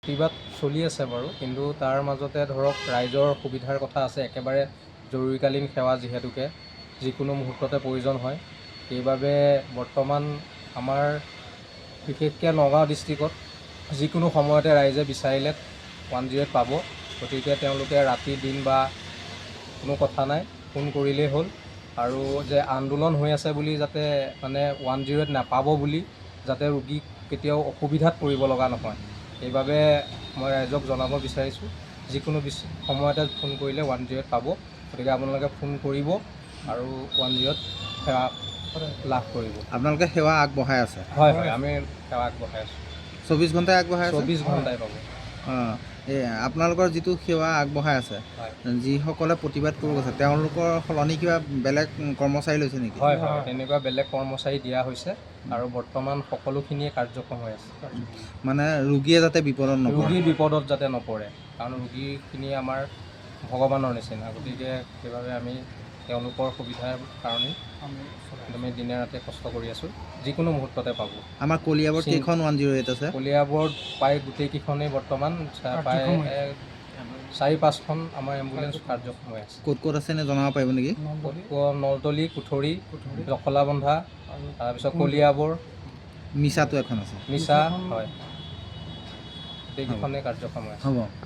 প্ৰতিবাদ চলি আছে বাৰু, কিন্তু তাৰ মাজতে ধৰক ৰাইজৰ সুবিধাৰ কথা আছে। একেবাৰে জৰুৰীকালীন সেৱা যিহেতুকে যিকোনো মুহূৰ্ততে প্ৰয়োজন হয়, সেইবাবে বৰ্তমান আমাৰ বিশেষকৈ নগাঁও ডিষ্ট্ৰিক্টত যিকোনো সময়তে ৰাইজে বিচাৰিলে 108 পাব। গতিকে তেওঁলোকে ৰাতি দিন বা কোনো কথা নাই, ফোন কৰিলেই হ'ল। আৰু যে আন্দোলন হৈ আছে বুলি যাতে মানে 108 নাপাব বুলি যাতে ৰোগীক কেতিয়াও অসুবিধাত পৰিব লগা নহয়, সেইবাবে মই ৰাইজক জনাব বিচাৰিছোঁ, যিকোনো সময়তে ফোন কৰিলে 108 পাব। গতিকে আপোনালোকে ফোন কৰিব আৰু 108 সেৱা লাভ কৰিব। আপোনালোকে সেৱা আগবঢ়াই আছে? হয় হয়, আমি সেৱা আগবঢ়াই আছোঁ। 24 ঘণ্টাই আগবঢ়াই আছে? 24 ঘণ্টাই পাব। অঁ, এই আপোনালোকৰ যিটো সেৱা আগবঢ়াই আছে, যিসকলে প্ৰতিবাদ কৰিব গৈছে তেওঁলোকৰ সলনি কিবা বেলেগ কৰ্মচাৰী লৈছে নেকি? হয় হয়, তেনেকুৱা বেলেগ কৰ্মচাৰী দিয়া হৈছে আৰু বৰ্তমান সকলোখিনিয়ে কাৰ্যক্ষম হৈ আছে। মানে ৰোগীয়ে যাতে বিপদত নপৰে? ৰোগী বিপদত যাতে নপৰে, কাৰণ ৰোগীখিনি আমাৰ ভগৱানৰ নিচিনা। গতিকে সেইবাবে আমি তেওঁলোকৰ সুবিধাৰ কাৰণে আমি দিনে ৰাতিয়ে কষ্ট কৰি আছোঁ। যিকোনো মুহূৰ্ততে পাব। আমাৰ কলিয়াবৰত কেইখন 108 আছে? কলিয়াবৰত প্ৰায় গোটেইকেইখনেই বৰ্তমান প্ৰায় 4-5খন আমাৰ এম্বুলেঞ্চ কাৰ্যক্ষম হৈ আছে। ক'ত ক'ত আছে নে জনাব পাৰিব নেকি? নলতলি, কুঠৰি, জখলাবন্ধা, তাৰপিছত কলিয়াবৰ, মিছাটো এখন আছে? মিছা, হয়, গোটেইকেইখনেই কাৰ্যক্ষম হৈ আছে। হ'ব।